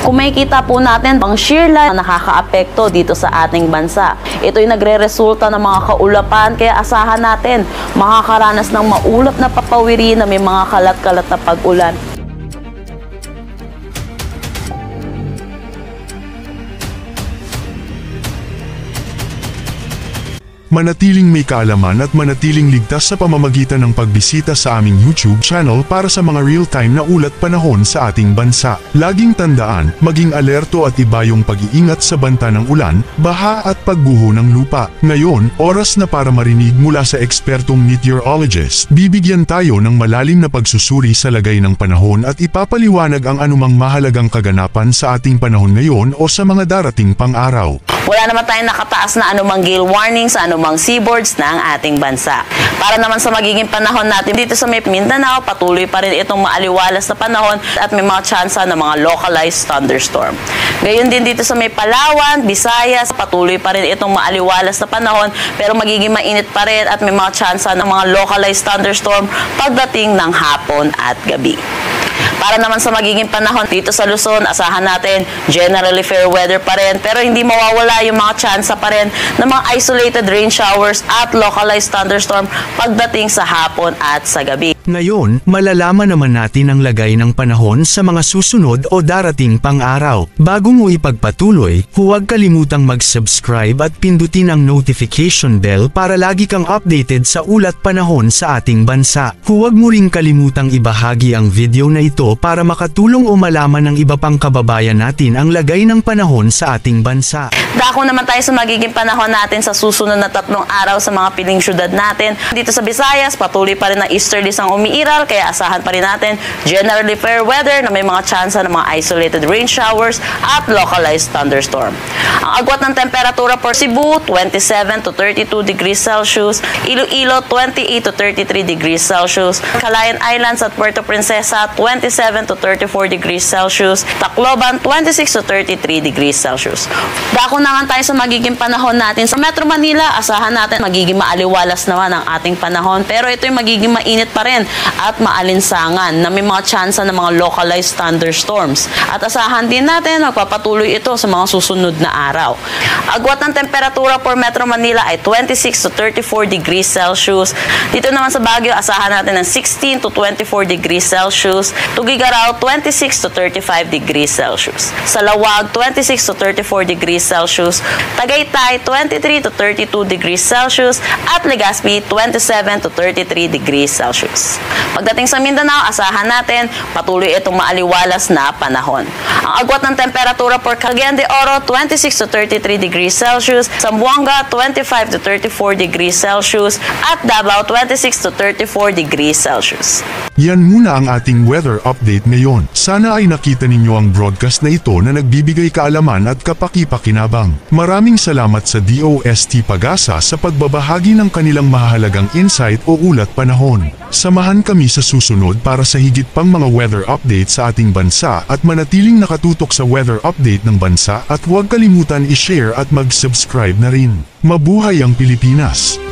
Kung makikita po natin, ang shear line na nakakaapekto dito sa ating bansa. Ito'y nagre-resulta ng mga kaulapan, kaya asahan natin makakaranas ng maulap na papawiri na may mga kalat-kalat na pag-ulan. Manatiling may kaalaman at manatiling ligtas sa pamamagitan ng pagbisita sa aming YouTube channel para sa mga real-time na ulat panahon sa ating bansa. Laging tandaan, maging alerto at iba yung pag-iingat sa banta ng ulan, baha at pagguho ng lupa. Ngayon, oras na para marinig mula sa ekspertong meteorologist. Bibigyan tayo ng malalim na pagsusuri sa lagay ng panahon at ipapaliwanag ang anumang mahalagang kaganapan sa ating panahon ngayon o sa mga darating pang araw. Wala naman tayong nakataas na anumang gale warning sa anumang seaboards ng ating bansa. Para naman sa magiging panahon natin dito sa may Mindanao, patuloy pa rin itong maaliwalas na panahon at may mga tsansa ng mga localized thunderstorm. Gayon din dito sa may Palawan, Visayas, patuloy pa rin itong maaliwalas na panahon pero magiging mainit pa rin at may mga tsansa ng mga localized thunderstorm pagdating ng hapon at gabi. Para naman sa magiging panahon dito sa Luzon, asahan natin generally fair weather pa rin pero hindi mawawala yung mga tsansa pa rin ng mga isolated rain showers at localized thunderstorm pagdating sa hapon at sa gabi. Ngayon, malalaman naman natin ang lagay ng panahon sa mga susunod o darating pang araw. Bago mo ipagpatuloy, huwag kalimutang mag-subscribe at pindutin ang notification bell para lagi kang updated sa ulat panahon sa ating bansa. Huwag mo ring kalimutang ibahagi ang video na ito para makatulong o malaman ng iba pang kababayan natin ang lagay ng panahon sa ating bansa. Dako naman tayo sa magiging panahon natin sa susunod na 3 araw sa mga piling syudad natin. Dito sa Visayas, patuloy pa rin ang easterlies ang umiiral, kaya asahan pa rin natin generally fair weather na may mga tsansa ng mga isolated rain showers at localized thunderstorm. Ang agwat ng temperatura for Cebu, 27 to 32 degrees Celsius, Iloilo, 28 to 33 degrees Celsius, Calayan Islands at Puerto Princesa, 27 to 34 degrees Celsius, Tacloban, 26 to 33 degrees Celsius. Dako na nga tayo sa magiging panahon natin. Sa Metro Manila, asahan natin magiging maaliwalas naman ang ating panahon pero ito'y magiging mainit pa rin at maalinsangan na may mga tsansa ng mga localized thunderstorms. At asahan din natin magpapatuloy ito sa mga susunod na araw. Agwat ng temperatura for Metro Manila ay 26 to 34 degrees Celsius. Dito naman sa Baguio, asahan natin ng 16 to 24 degrees Celsius. Tugigaraw, 26 to 35 degrees Celsius. Sa Lawag, 26 to 34 degrees Celsius. Tagaytay, 23 to 32 degrees Celsius. At Legazpi, 27 to 33 degrees Celsius. Pagdating sa Mindanao, asahan natin patuloy itong maaliwalas na panahon. Ang agwat ng temperatura for Cagayan de Oro, 26 to 33 degrees Celsius. Zamboanga, 25 to 34 degrees Celsius. At Davao, 26 to 34 degrees Celsius. Yan muna ang ating weather update ngayon. Sana ay nakita ninyo ang broadcast na ito na nagbibigay kaalaman at kapaki-pakinabang. Maraming salamat sa DOST Pag-asa sa pagbabahagi ng kanilang mahalagang insight o ulat panahon. Samahan kami sa susunod para sa higit pang mga weather update sa ating bansa at manatiling nakatutok sa weather update ng bansa at huwag kalimutan i-share at mag-subscribe na rin. Mabuhay ang Pilipinas!